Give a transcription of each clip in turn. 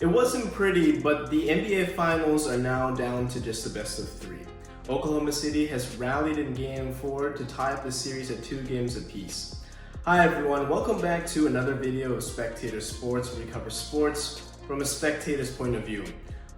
It wasn't pretty, but the NBA Finals are now down to just the best of three. Oklahoma City has rallied in Game 4 to tie up the series at 2 games apiece. Hi everyone, welcome back to another video of Spectator Sports, where we cover sports from a spectator's point of view.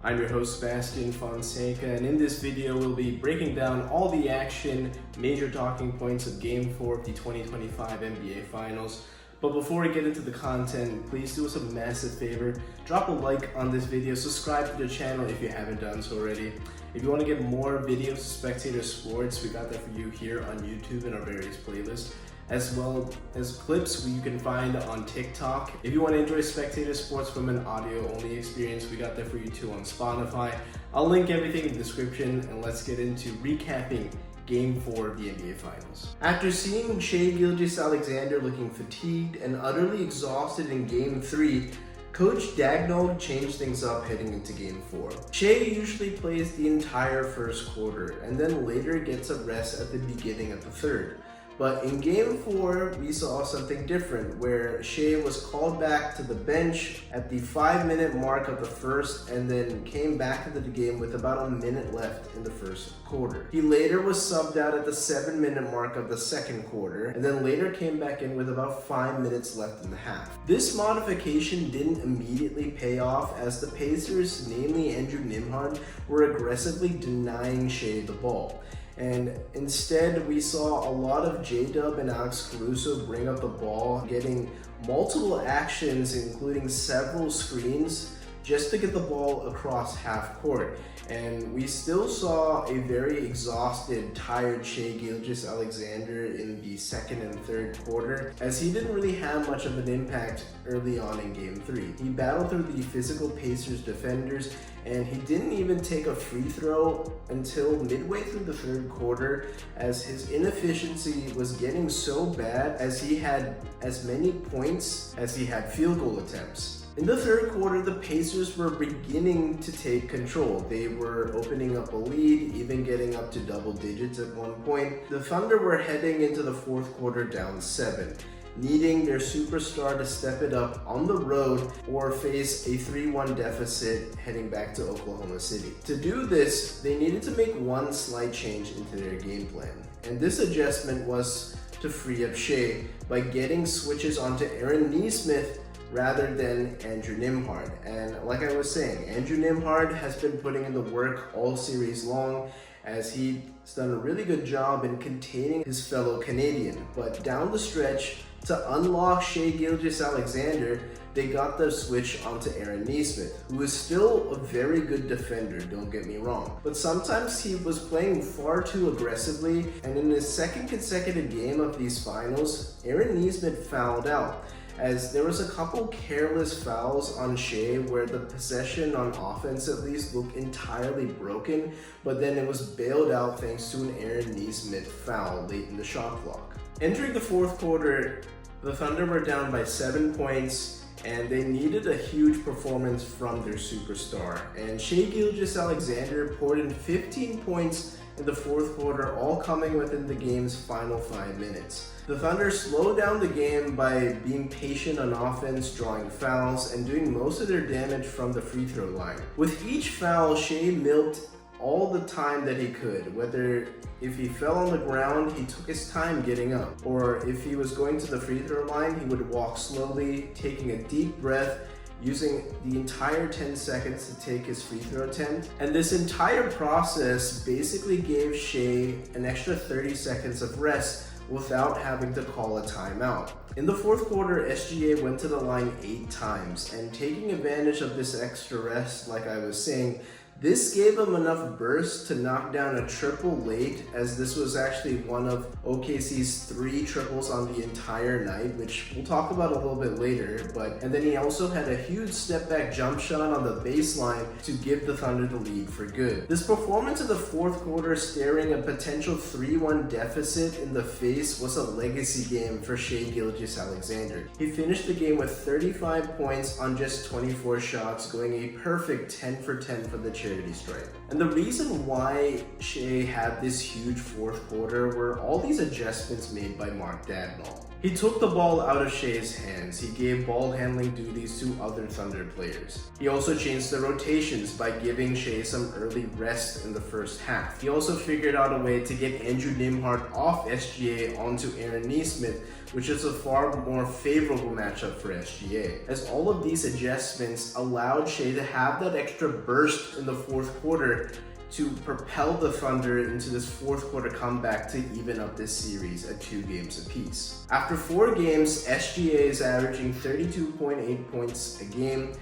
I'm your host Sebastian Fonseca, and in this video we'll be breaking down all the action, major talking points of Game 4 of the 2025 NBA Finals. But before we get into the content, please do us a massive favor, drop a like on this video, subscribe to the channel if you haven't done so already. If you want to get more videos of Spectator Sports, we got that for you here on YouTube in our various playlists, as well as clips you can find on TikTok. If you want to enjoy Spectator Sports from an audio-only experience, we got that for you too on Spotify. I'll link everything in the description, and let's get into recapping Game 4 of the NBA Finals. After seeing Shai Gilgeous-Alexander looking fatigued and utterly exhausted in Game 3, Coach Daigneault changed things up heading into Game 4. Shai usually plays the entire first quarter and then later gets a rest at the beginning of the third. But in Game 4, we saw something different, where Shai was called back to the bench at the 5-minute mark of the first and then came back into the game with about a minute left in the first quarter. He later was subbed out at the 7-minute mark of the second quarter and then later came back in with about 5 minutes left in the half. This modification didn't immediately pay off, as the Pacers, namely Andrew Nembhard, were aggressively denying Shai the ball. And instead, we saw a lot of J-Dub and Alex Caruso bring up the ball, getting multiple actions, including several screens, just to get the ball across half court. And we still saw a very exhausted, tired Shai Gilgeous-Alexander in the second and third quarter, as he didn't really have much of an impact early on in Game 3. He battled through the physical Pacers defenders, and he didn't even take a free throw until midway through the third quarter, as his inefficiency was getting so bad as he had as many points as he had field goal attempts. In the third quarter, the Pacers were beginning to take control. They were opening up a lead, even getting up to double digits at one point. The Thunder were heading into the fourth quarter down 7, needing their superstar to step it up on the road or face a 3-1 deficit heading back to Oklahoma City. To do this, they needed to make one slight change into their game plan. And this adjustment was to free up Shai by getting switches onto Aaron Nesmith rather than Andrew Nembhard. And like I was saying, Andrew Nembhard has been putting in the work all series long, as he's done a really good job in containing his fellow Canadian. But down the stretch, to unlock Shai Gilgeous-Alexander, they got the switch onto Aaron Nesmith, who is still a very good defender, don't get me wrong. But sometimes he was playing far too aggressively, and in his second consecutive game of these finals, Aaron Nesmith fouled out, as there was a couple careless fouls on Shai where the possession on offense at least looked entirely broken, but then it was bailed out thanks to an Aaron Nesmith foul late in the shot clock. Entering the fourth quarter, the Thunder were down by 7 points, and they needed a huge performance from their superstar. And Shai Gilgeous-Alexander poured in 15 points in the fourth quarter, all coming within the game's final 5 minutes. The Thunder slowed down the game by being patient on offense, drawing fouls, and doing most of their damage from the free throw line. With each foul, Shai milked all the time that he could, whether if he fell on the ground, he took his time getting up, or if he was going to the free throw line, he would walk slowly, taking a deep breath, using the entire 10 seconds to take his free throw attempt. And this entire process basically gave Shai an extra 30 seconds of rest without having to call a timeout. In the fourth quarter, SGA went to the line 8 times, and taking advantage of this extra rest, like I was saying, this gave him enough burst to knock down a triple late, as this was actually one of OKC's 3 triples on the entire night, which we'll talk about a little bit later. And then he also had a huge step back jump shot on the baseline to give the Thunder the lead for good. This performance in the fourth quarter, staring a potential 3-1 deficit in the face, was a legacy game for Shai Gilgeous-Alexander. He finished the game with 35 points on just 24 shots, going a perfect 10 for 10 for the charity stripe. And the reason why Shai had this huge fourth quarter were all these adjustments made by Mark Daigneault. He took the ball out of Shai's hands. He gave ball handling duties to other Thunder players. He also changed the rotations by giving Shai some early rest in the first half. He also figured out a way to get Andrew Nembhard off SGA onto Aaron Nesmith, which is a far more favorable matchup for SGA. As all of these adjustments allowed Shai to have that extra burst in the fourth quarter to propel the Thunder into this fourth quarter comeback to even up this series at 2 games apiece. After 4 games, SGA is averaging 32.8 points a game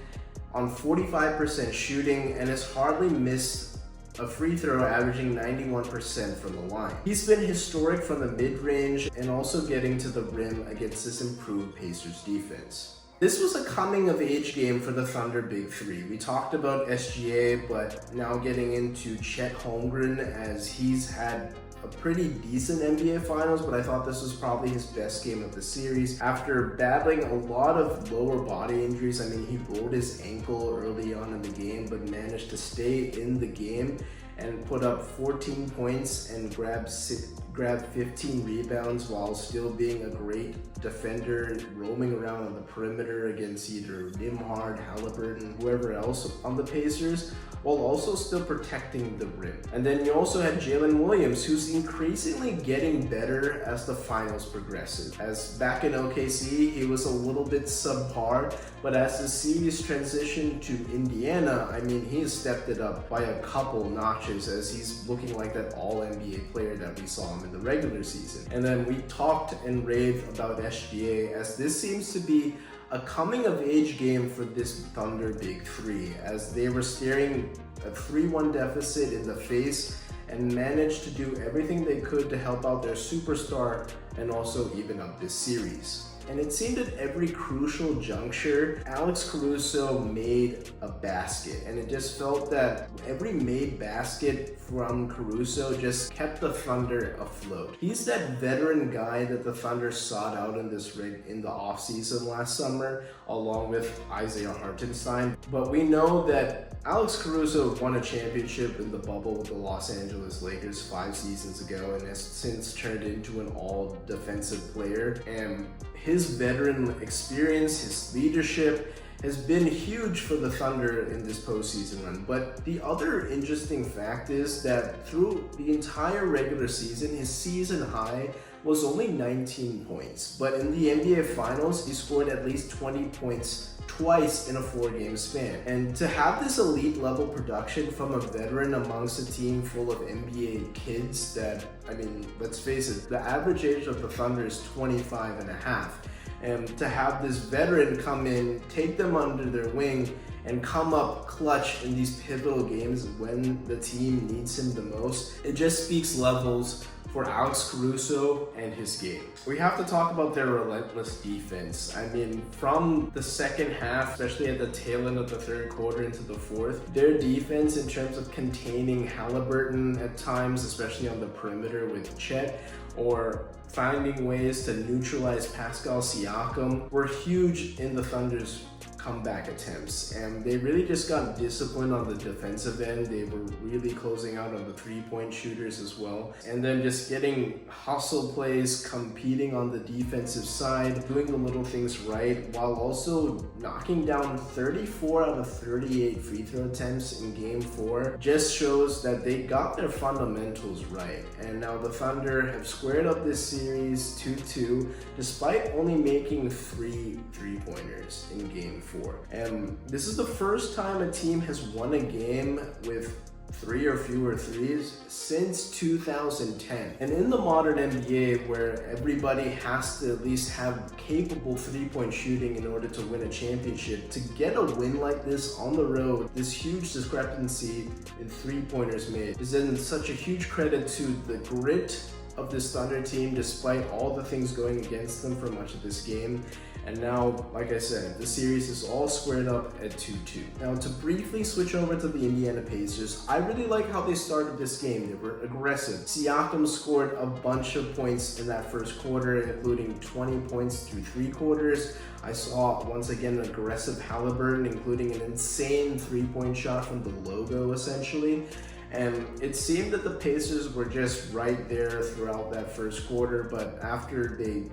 on 45% shooting and has hardly missed a free throw, averaging 91% from the line. He's been historic from the mid-range and also getting to the rim against this improved Pacers defense. This was a coming-of-age game for the Thunder Big Three. We talked about SGA, but now getting into Chet Holmgren, as he's had a pretty decent NBA Finals, but I thought this was probably his best game of the series. After battling a lot of lower body injuries, I mean, he rolled his ankle early on in the game, but managed to stay in the game and put up 14 points and grabbed 15 rebounds while still being a great defender, roaming around on the perimeter against either Nembhard, Haliburton, whoever else on the Pacers, while also still protecting the rim. And then you also had Jalen Williams, who's increasingly getting better as the finals progresses. As back in OKC, he was a little bit subpar, but as the series transitioned to Indiana, I mean, he has stepped it up by a couple notches as he's looking like that all-NBA player that we saw him in the regular season. And then we talked and raved about SGA, as this seems to be a coming-of-age game for this Thunder Big Three, as they were staring a 3-1 deficit in the face and managed to do everything they could to help out their superstar and also even up this series. And it seemed at every crucial juncture, Alex Caruso made a basket. And it just felt that every made basket from Caruso just kept the Thunder afloat. He's that veteran guy that the Thunder sought out in the offseason last summer, along with Isaiah Hartenstein. But we know that Alex Caruso won a championship in the bubble with the Los Angeles Lakers 5 seasons ago and has since turned into an all-defensive player. And his veteran experience, his leadership has been huge for the Thunder in this postseason run. But the other interesting fact is that through the entire regular season, his season high was only 19 points. But in the NBA Finals, he scored at least 20 points twice in a 4-game span. And to have this elite level production from a veteran amongst a team full of NBA kids that, I mean, let's face it, the average age of the Thunder is 25 and a half. And to have this veteran come in, take them under their wing, and come up clutch in these pivotal games when the team needs him the most, it just speaks levels for Alex Caruso and his game. We have to talk about their relentless defense. I mean, from the second half, especially at the tail end of the third quarter into the fourth, their defense in terms of containing Haliburton at times, especially on the perimeter with Chet, or finding ways to neutralize Pascal Siakam, were huge in the Thunder's comeback attempts, and they really just got disciplined on the defensive end. They were really closing out on the 3-point shooters as well, and then just getting hustle plays, competing on the defensive side, doing the little things right, while also knocking down 34 out of 38 free throw attempts in game 4. Just shows that they got their fundamentals right. And now the Thunder have squared up this series 2-2 despite only making 3 3-pointers in game 4. And this is the first time a team has won a game with 3 or fewer threes since 2010. And in the modern NBA, where everybody has to at least have capable 3-point shooting in order to win a championship, to get a win like this on the road, this huge discrepancy in 3-pointers made, is then such a huge credit to the grit of this Thunder team despite all the things going against them for much of this game. And now, like I said, the series is all squared up at 2-2. Now, to briefly switch over to the Indiana Pacers, I really like how they started this game. They were aggressive. Siakam scored a bunch of points in that first quarter, including 20 points through 3 quarters. I saw, once again, an aggressive Haliburton, including an insane 3-point shot from the logo, essentially. And it seemed that the Pacers were just right there throughout that first quarter, but after they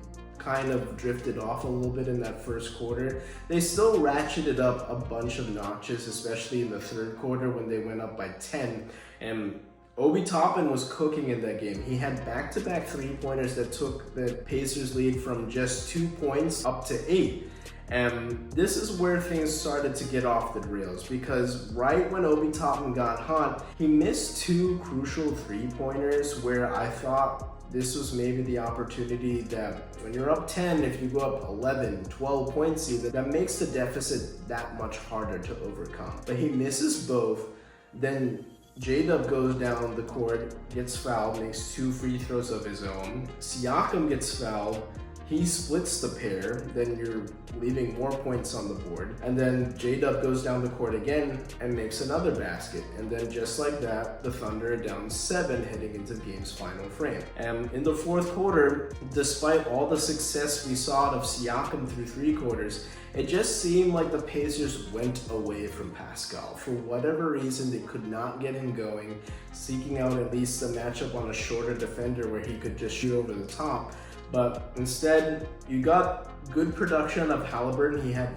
kind of drifted off a little bit in that first quarter. They still ratcheted up a bunch of notches, especially in the third quarter when they went up by 10. And Obi Toppin was cooking in that game. He had back-to-back three-pointers that took the Pacers lead from just 2 points up to 8. And this is where things started to get off the rails, because right when Obi Toppin got hot, he missed 2 crucial three-pointers where I thought this was maybe the opportunity that when you're up 10, if you go up 11, 12 points even, that makes the deficit that much harder to overcome. But he misses both. Then J-Dub goes down the court, gets fouled, makes 2 free throws of his own. Siakam gets fouled. He splits the pair, then you're leaving more points on the board. And then J-Dub goes down the court again and makes another basket. And then just like that, the Thunder are down 7 heading into the game's final frame. And in the fourth quarter, despite all the success we saw out of Siakam through 3 quarters, it just seemed like the Pacers went away from Pascal. For whatever reason, they could not get him going, seeking out at least a matchup on a shorter defender where he could just shoot over the top. But instead, you got good production of Haliburton. He had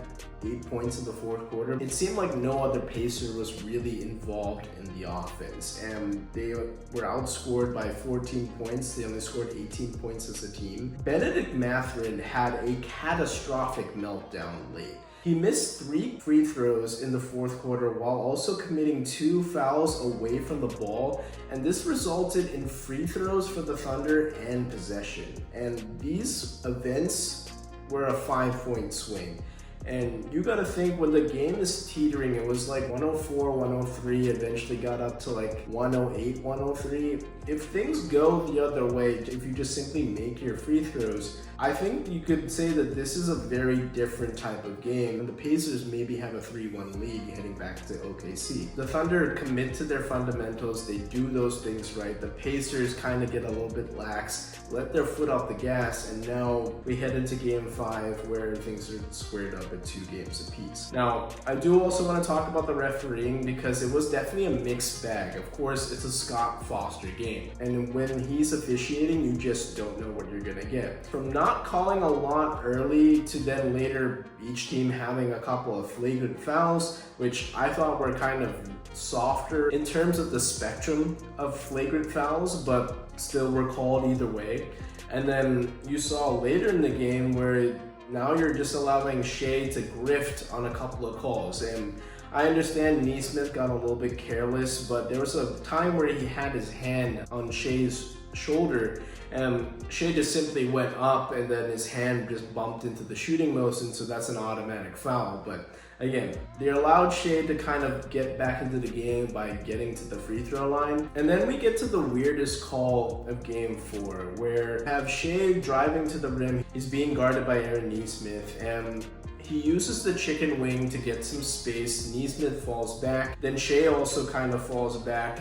8 points in the fourth quarter. It seemed like no other Pacer was really involved in the offense, and they were outscored by 14 points. They only scored 18 points as a team. Benedict Mathurin had a catastrophic meltdown late. He missed 3 free throws in the fourth quarter while also committing 2 fouls away from the ball, and this resulted in free throws for the Thunder and possession. And these events were a 5-point swing. And you gotta think, when the game is teetering, it was like 104, 103, eventually got up to like 108, 103. If things go the other way, if you just simply make your free throws, I think you could say that this is a very different type of game, and the Pacers maybe have a 3-1 lead heading back to OKC. The Thunder commit to their fundamentals, they do those things right. The Pacers kind of get a little bit lax, let their foot off the gas, and now we head into game 5 where things are squared up at 2 games apiece. Now, I do also want to talk about the refereeing, because it was definitely a mixed bag. Of course, it's a Scott Foster game, and when he's officiating, you just don't know what you're gonna get. From not calling a lot early to then later each team having a couple of flagrant fouls, which I thought were kind of softer in terms of the spectrum of flagrant fouls, but still were called either way. And then you saw later in the game where now you're just allowing Shai to grift on a couple of calls. And I understand Nesmith got a little bit careless, but there was a time where he had his hand on Shai's shoulder, and Shai just simply went up, and then his hand just bumped into the shooting motion, so that's an automatic foul. But again, they allowed Shai to kind of get back into the game by getting to the free throw line. And then we get to the weirdest call of game 4, where you have Shai driving to the rim. He's being guarded by Aaron Nesmith, and he uses the chicken wing to get some space. Nesmith falls back. Then Shai also kind of falls back,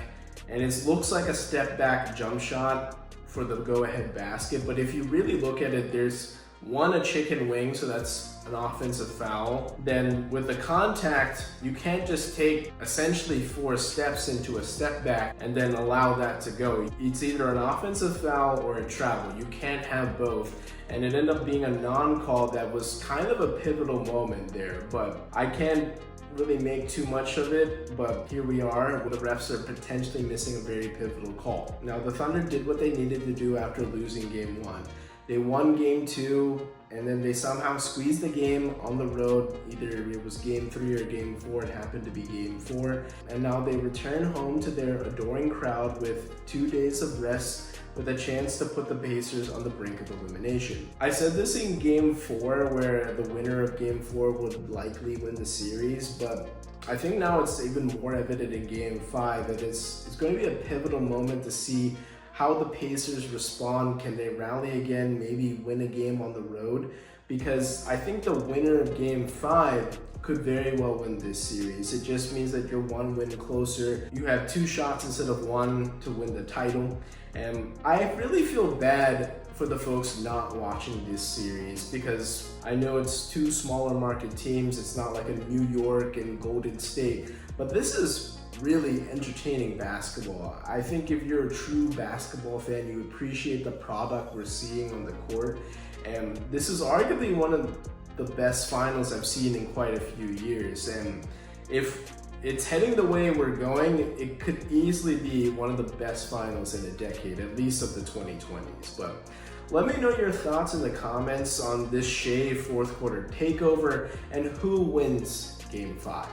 and it looks like a step back jump shot for the go-ahead basket. But if you really look at it, there's a chicken wing, so that's an offensive foul. Then with the contact, you can't just take essentially 4 steps into a step back and then allow that to go. It's either an offensive foul or a travel. You can't have both. And it ended up being a non-call that was kind of a pivotal moment there, but I can't really make too much of it. But here we are, where the refs are potentially missing a very pivotal call. Now, the Thunder did what they needed to do after losing game 1. They won game 2, and then they somehow squeezed the game on the road. Either it was game 3 or game 4. It happened to be game 4. And now they return home to their adoring crowd with 2 days of rest, with a chance to put the Pacers on the brink of elimination. I said this in game 4, where the winner of game 4 would likely win the series, but I think now it's even more evident in game 5 that it's going to be a pivotal moment to see how the Pacers respond. Can they rally again, maybe win a game on the road? Because I think the winner of game 5 could very well win this series. It just means that you're 1 win closer. You have 2 shots instead of 1 to win the title. And I really feel bad for the folks not watching this series, because I know it's 2 smaller market teams. It's not like a New York and Golden State, but this is really entertaining basketball. I think if you're a true basketball fan, you appreciate the product we're seeing on the court. And this is arguably one of the best finals I've seen in quite a few years. And if it's heading the way we're going, it could easily be one of the best finals in a decade, at least of the 2020s. But let me know your thoughts in the comments on this Shai fourth quarter takeover and who wins Game 5.